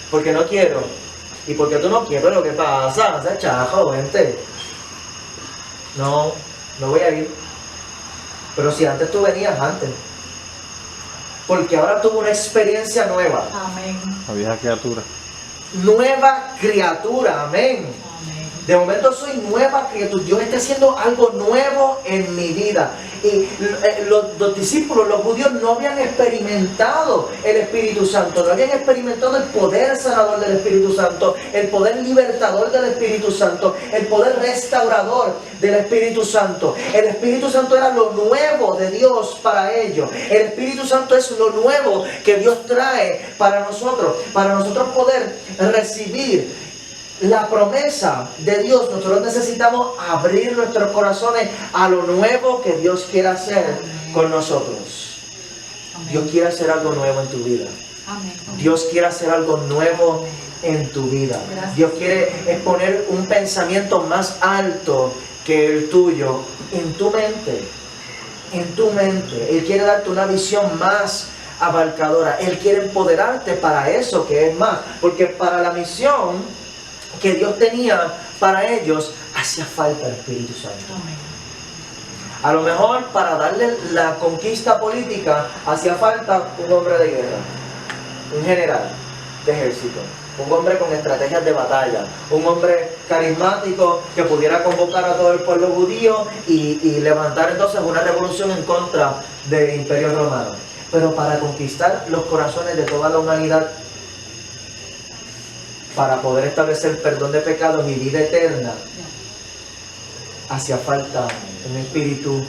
Porque no quiero. Y porque tú no quieres, pero ¿qué pasa? ¿Sabes, charro, vente? No voy a ir. Pero si antes tú venías antes. Porque ahora tuve una experiencia nueva. Amén. La vieja criatura. Nueva criatura, amén. De momento soy nueva criatura. Dios está haciendo algo nuevo en mi vida. Y los discípulos, los judíos, no habían experimentado el Espíritu Santo. No habían experimentado el poder sanador del Espíritu Santo. El poder libertador del Espíritu Santo. El poder restaurador del Espíritu Santo. El Espíritu Santo era lo nuevo de Dios para ellos. El Espíritu Santo es lo nuevo que Dios trae para nosotros. Para nosotros poder recibir la promesa de Dios, nosotros necesitamos abrir nuestros corazones a lo nuevo que Dios quiere hacer con nosotros. Amén. Dios quiere hacer algo nuevo en tu vida. Amén. Dios quiere hacer algo nuevo en tu vida. Gracias. Dios quiere poner un pensamiento más alto que el tuyo en tu mente. en tu mente. Él quiere darte una visión más abarcadora. Él quiere empoderarte para eso que es más. Porque para la misión que Dios tenía para ellos, hacía falta el Espíritu Santo. Amén. A lo mejor para darle la conquista política, hacía falta un hombre de guerra, un general de ejército, un hombre con estrategias de batalla, un hombre carismático que pudiera convocar a todo el pueblo judío y levantar entonces una revolución en contra del Imperio Romano. Pero para conquistar los corazones de toda la humanidad, para poder establecer perdón de pecados y vida eterna, hacía falta un Espíritu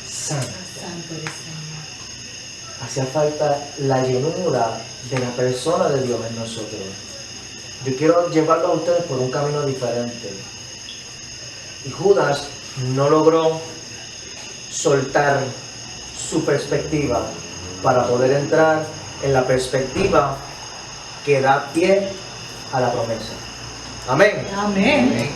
Santo. Santo eres, Señor. Hacía falta la llenura de la persona de Dios en nosotros. Yo quiero llevarlo a ustedes por un camino diferente. Y Judas no logró soltar su perspectiva para poder entrar en la perspectiva que da pie a la promesa. Amén. Amén.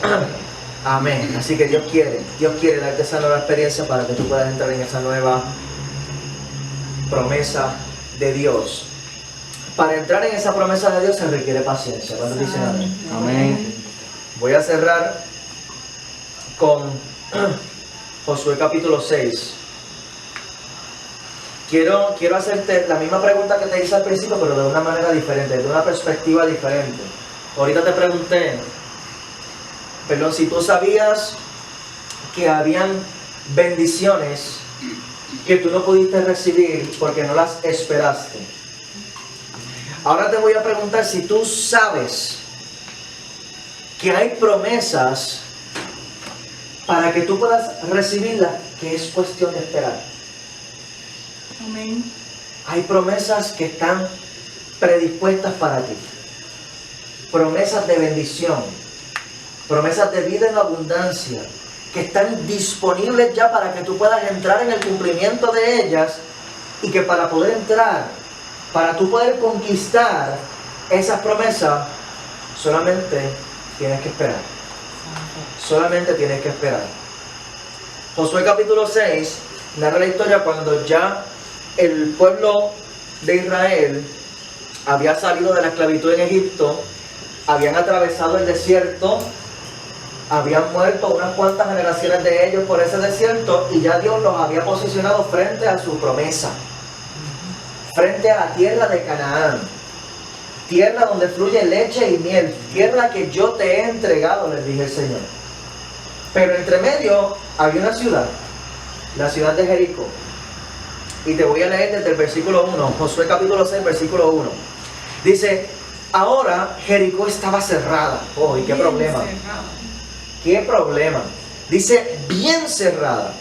Amén. Así que Dios quiere darte esa nueva experiencia para que tú puedas entrar en esa nueva promesa de Dios. Para entrar en esa promesa de Dios se requiere paciencia. ¿Cuántos dicen amén? Amén. Voy a cerrar con Josué capítulo 6. Quiero hacerte la misma pregunta que te hice al principio, pero de una manera diferente, de una perspectiva diferente. Ahorita te pregunté, perdón, si tú sabías que habían bendiciones que tú no pudiste recibir porque no las esperaste. Ahora te voy a preguntar si tú sabes que hay promesas para que tú puedas recibirlas, que es cuestión de esperar. Amén. Hay promesas que están predispuestas para ti. Promesas de bendición. Promesas de vida en abundancia. Que están disponibles ya para que tú puedas entrar en el cumplimiento de ellas. Y que para poder entrar, para tú poder conquistar esas promesas, solamente tienes que esperar. Solamente tienes que esperar. Josué capítulo 6 narra la historia cuando ya el pueblo de Israel había salido de la esclavitud en Egipto, habían atravesado el desierto, habían muerto unas cuantas generaciones de ellos por ese desierto y ya Dios los había posicionado frente a su promesa, frente a la tierra de Canaán, tierra donde fluye leche y miel, tierra que yo te he entregado, les dije el Señor. Pero entre medio había una ciudad, la ciudad de Jericó. Y te voy a leer desde el versículo 1, Josué capítulo 6, versículo 1. Dice, ahora Jericó estaba cerrada. Oh, ¿y qué problema? ¿Qué problema? Dice, bien cerrada.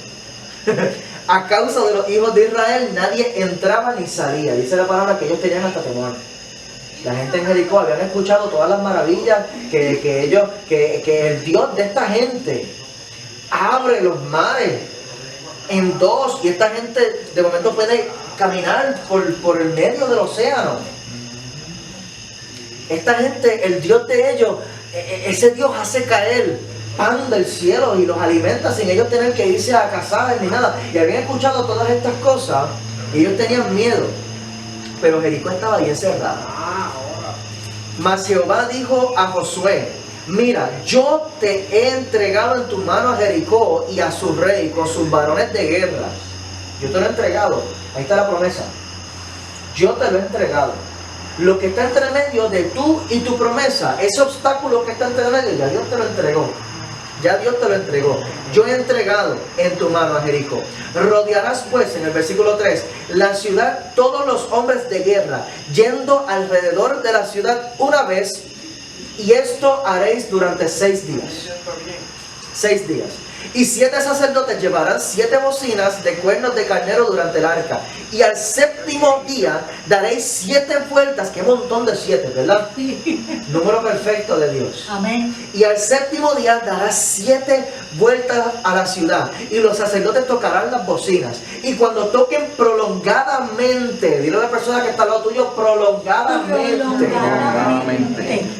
A causa de los hijos de Israel, nadie entraba ni salía. Dice la palabra que ellos tenían hasta temor. La gente en Jericó habían escuchado todas las maravillas que el Dios de esta gente abre los mares en dos y esta gente de momento puede caminar por el medio del océano. Esta gente, el Dios de ellos, ese Dios hace caer pan del cielo y los alimenta sin ellos tener que irse a cazar ni nada. Y habían escuchado todas estas cosas y ellos tenían miedo. Pero Jericó estaba bien cerrada. Mas Jehová dijo a Josué, mira, yo te he entregado en tu mano a Jericó y a su rey con sus varones de guerra. Yo te lo he entregado. Ahí está la promesa. Yo te lo he entregado. Lo que está entre medio de tú y tu promesa, ese obstáculo que está entre medio, ya Dios te lo entregó. Ya Dios te lo entregó. Yo he entregado en tu mano a Jericó. Rodearás pues, en el versículo 3, la ciudad, todos los hombres de guerra, yendo alrededor de la ciudad una vez, y esto haréis durante 6 días. 6 días. Y 7 sacerdotes llevarán 7 bocinas de cuernos de carnero durante el arca. Y al 7º día daréis 7 vueltas. Qué montón de 7, ¿verdad? Número perfecto de Dios. Amén. Y al 7º día darás 7 vueltas a la ciudad. Y los sacerdotes tocarán las bocinas. Y cuando toquen prolongadamente, dile a la persona que está al lado tuyo, prolongadamente.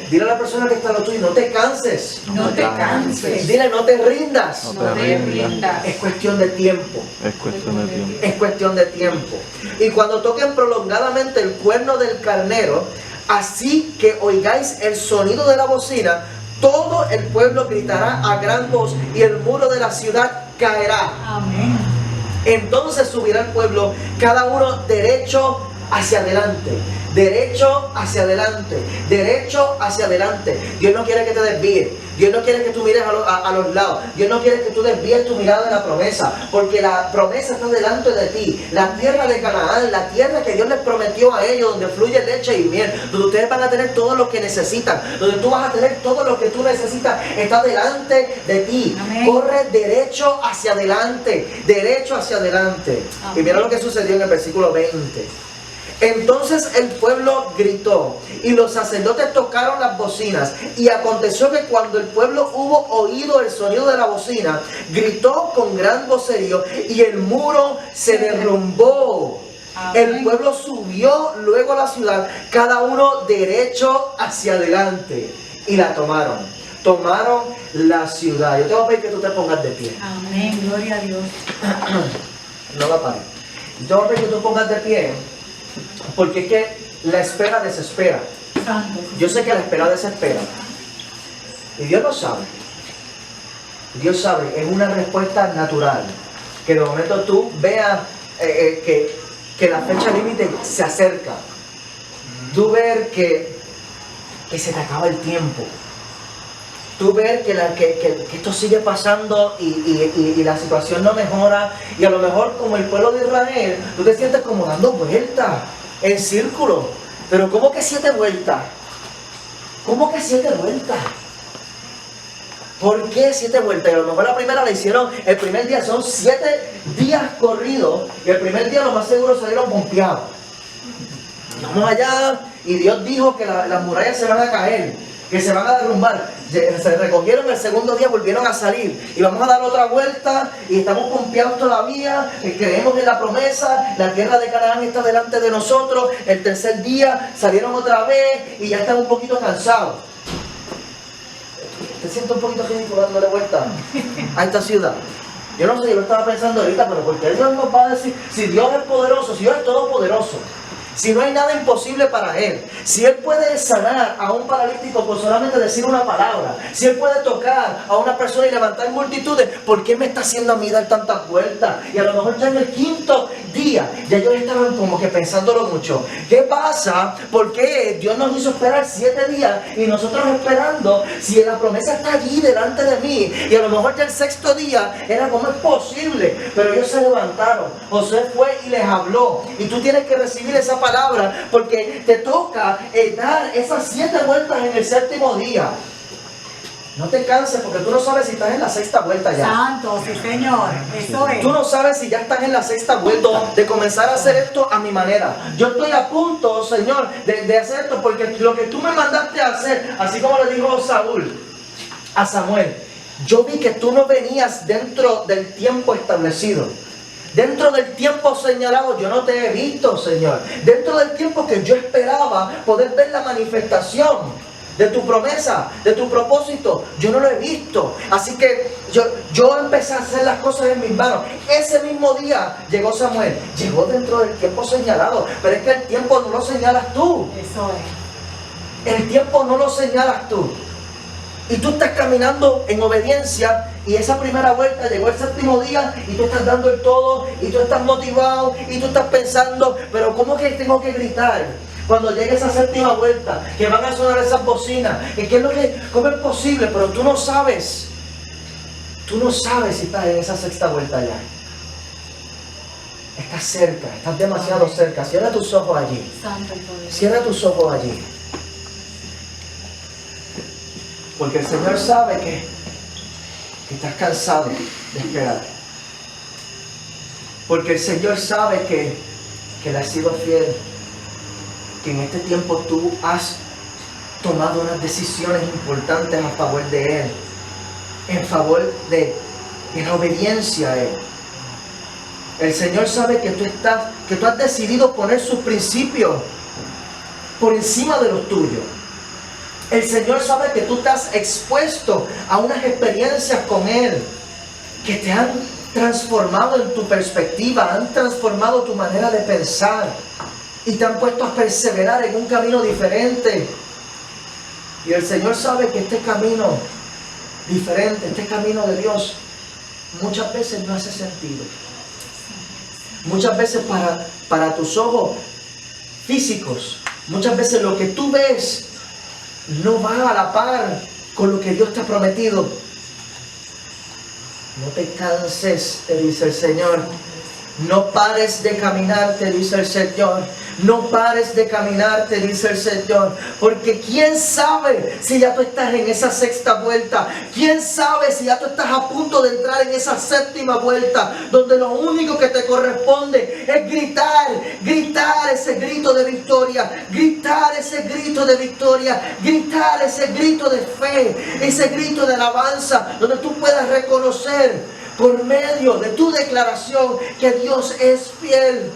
Dile a la persona que está al lado tuyo, no te canses. No te canses. Dile, no te rindas. No te rindas. Es cuestión de tiempo. Es cuestión de tiempo. Es cuestión de tiempo. Y cuando toquen prolongadamente el cuerno del carnero, así que oigáis el sonido de la bocina, todo el pueblo gritará a gran voz y el muro de la ciudad caerá. Amén. Entonces subirá el pueblo, cada uno derecho hacia adelante, derecho hacia adelante, derecho hacia adelante. Dios no quiere que te desvíes. Dios no quiere que tú mires a los lados. Dios no quiere que tú desvíes tu mirada de la promesa, porque la promesa está delante de ti. La tierra de Canaán, la tierra que Dios les prometió a ellos, donde fluye leche y miel, donde ustedes van a tener todo lo que necesitan, donde tú vas a tener todo lo que tú necesitas, está delante de ti. Amén. Corre derecho hacia adelante, derecho hacia adelante. Amén. Y mira lo que sucedió en el versículo 20. Entonces el pueblo gritó y los sacerdotes tocaron las bocinas, y aconteció que cuando el pueblo hubo oído el sonido de la bocina, gritó con gran vocerío y el muro se derrumbó. Amén. El pueblo subió luego a la ciudad, cada uno derecho hacia adelante, y la tomaron. Tomaron la ciudad. Yo te voy a pedir que tú te pongas de pie. Amén. Gloria a Dios. No la pares. Yo te voy a pedir que tú pongas de pie, porque es que la espera desespera. Santo. Yo sé que la espera desespera. Y Dios lo sabe. Dios sabe, es una respuesta natural. Que de momento tú veas que la fecha límite se acerca. Tú ver que se te acaba el tiempo. Tú ver que esto sigue pasando y la situación no mejora. Y a lo mejor, como el pueblo de Israel, tú te sientes como dando vueltas en círculo. Pero ¿cómo que 7 vueltas? ¿Cómo que 7 vueltas? ¿Por qué 7 vueltas? Y a lo mejor la primera la hicieron el primer día. Son 7 días corridos. Y el primer día lo más seguro salieron pompeados. Vamos allá. Y Dios dijo que las murallas se van a caer, que se van a derrumbar. Se recogieron el segundo día, volvieron a salir. Y vamos a dar otra vuelta. Y estamos pompeados todavía. Creemos en la promesa. La tierra de Canaán está delante de nosotros. El tercer día salieron otra vez. Y ya están un poquito cansados. ¿Te sientes un poquito ridículo dándole vuelta a esta ciudad? Yo no sé, yo lo estaba pensando ahorita, pero ¿por qué Dios nos va a decir? Si Dios es poderoso, si Dios es todopoderoso, si no hay nada imposible para Él, si Él puede sanar a un paralítico por solamente decir una palabra, si Él puede tocar a una persona y levantar multitudes, ¿por qué me está haciendo a mí dar tantas vueltas? Y a lo mejor ya en el 5.º día, ya ellos estaban como que pensándolo mucho. ¿Qué pasa? ¿Por qué Dios nos hizo esperar 7 días y nosotros esperando si la promesa está allí delante de mí? Y a lo mejor ya el 6.º día era como es posible, pero ellos se levantaron. José fue y les habló, y tú tienes que recibir esa palabra, porque te toca dar esas 7 vueltas en el 7.º día. No te canses, porque tú no sabes si estás en la 6ª vuelta ya. Santo, sí Señor. Eso es. Tú no sabes si ya estás en la 6ª vuelta de comenzar a hacer esto a mi manera. Yo estoy a punto, Señor, de hacer esto, porque lo que tú me mandaste a hacer, así como le dijo Saúl a Samuel, yo vi que tú no venías dentro del tiempo establecido. Dentro del tiempo señalado yo no te he visto, Señor. Dentro del tiempo que yo esperaba poder ver la manifestación de tu promesa, de tu propósito, yo no lo he visto. Así que yo empecé a hacer las cosas en mis manos. Ese mismo día llegó Samuel. Llegó dentro del tiempo señalado. Pero es que el tiempo no lo señalas tú. Eso es. El tiempo no lo señalas tú. Y tú estás caminando en obediencia, y esa primera vuelta llegó el 7.º día y tú estás dando el todo, y tú estás motivado, y tú estás pensando, pero ¿cómo que tengo que gritar cuando llegue esa 7.ª vuelta? Que van a sonar esas bocinas. ¿Cómo es posible? Pero tú no sabes si estás en esa 6ª vuelta ya. Estás cerca, estás demasiado cerca. Cierra tus ojos allí. Santo y poderoso. Cierra tus ojos allí. Porque el Señor sabe que estás cansado de esperar. Porque el Señor sabe que le has sido fiel. Que en este tiempo tú has tomado unas decisiones importantes a favor de Él. En favor de la obediencia a Él. El Señor sabe que tú has decidido poner sus principios por encima de los tuyos. El Señor sabe que tú te has expuesto a unas experiencias con Él que te han transformado en tu perspectiva, han transformado tu manera de pensar y te han puesto a perseverar en un camino diferente. Y el Señor sabe que este camino diferente, este camino de Dios, muchas veces no hace sentido. Muchas veces para tus ojos físicos, muchas veces lo que tú ves no va a la par con lo que Dios te ha prometido. No te canses, te dice el Señor. No pares de caminar, te dice el Señor. No pares de caminar, te dice el Señor. Porque quién sabe si ya tú estás en esa sexta vuelta. Quién sabe si ya tú estás a punto de entrar en esa séptima vuelta, donde lo único que te corresponde es gritar ese grito de victoria, gritar ese grito de victoria, gritar ese grito de fe, ese grito de alabanza, donde tú puedas reconocer por medio de tu declaración que Dios es fiel.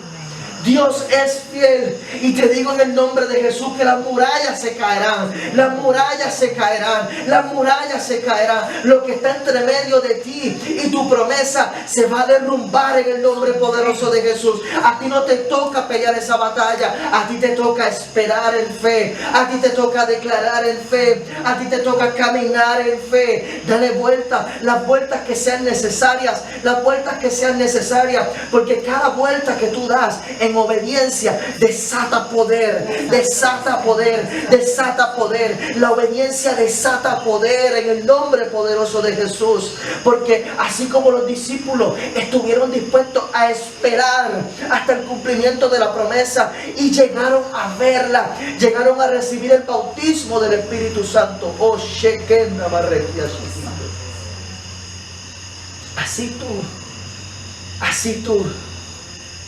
Dios es fiel. Y te digo en el nombre de Jesús que las murallas se caerán. Las murallas se caerán. Las murallas se caerán. Lo que está entre medio de ti y tu promesa se va a derrumbar en el nombre poderoso de Jesús. A ti no te toca pelear esa batalla. A ti te toca esperar en fe. A ti te toca declarar en fe. A ti te toca caminar en fe. Dale vuelta. Las vueltas que sean necesarias. Las vueltas que sean necesarias. Porque cada vuelta que tú das en obediencia desata poder, desata poder, desata poder. La obediencia desata poder en el nombre poderoso de Jesús. Porque así como los discípulos estuvieron dispuestos a esperar hasta el cumplimiento de la promesa y llegaron a verla, llegaron a recibir el bautismo del Espíritu Santo. Oh, Shekena Barretia. Así tú,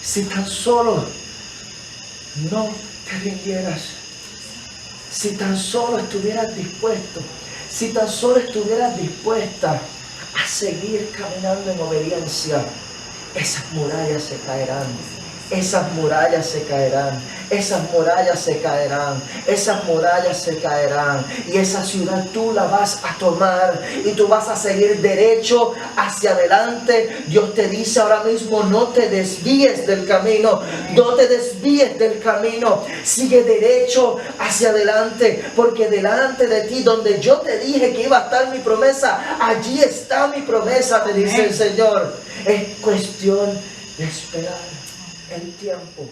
si tan solo no te rindieras, si tan solo estuvieras dispuesto, si tan solo estuvieras dispuesta a seguir caminando en obediencia, esas murallas se caerán. Esas murallas se caerán, esas murallas se caerán, esas murallas se caerán. Y esa ciudad tú la vas a tomar y tú vas a seguir derecho hacia adelante. Dios te dice ahora mismo, no te desvíes del camino, no te desvíes del camino. Sigue derecho hacia adelante, porque delante de ti, donde yo te dije que iba a estar mi promesa, allí está mi promesa, te dice el Señor. Es cuestión de esperar el tiempo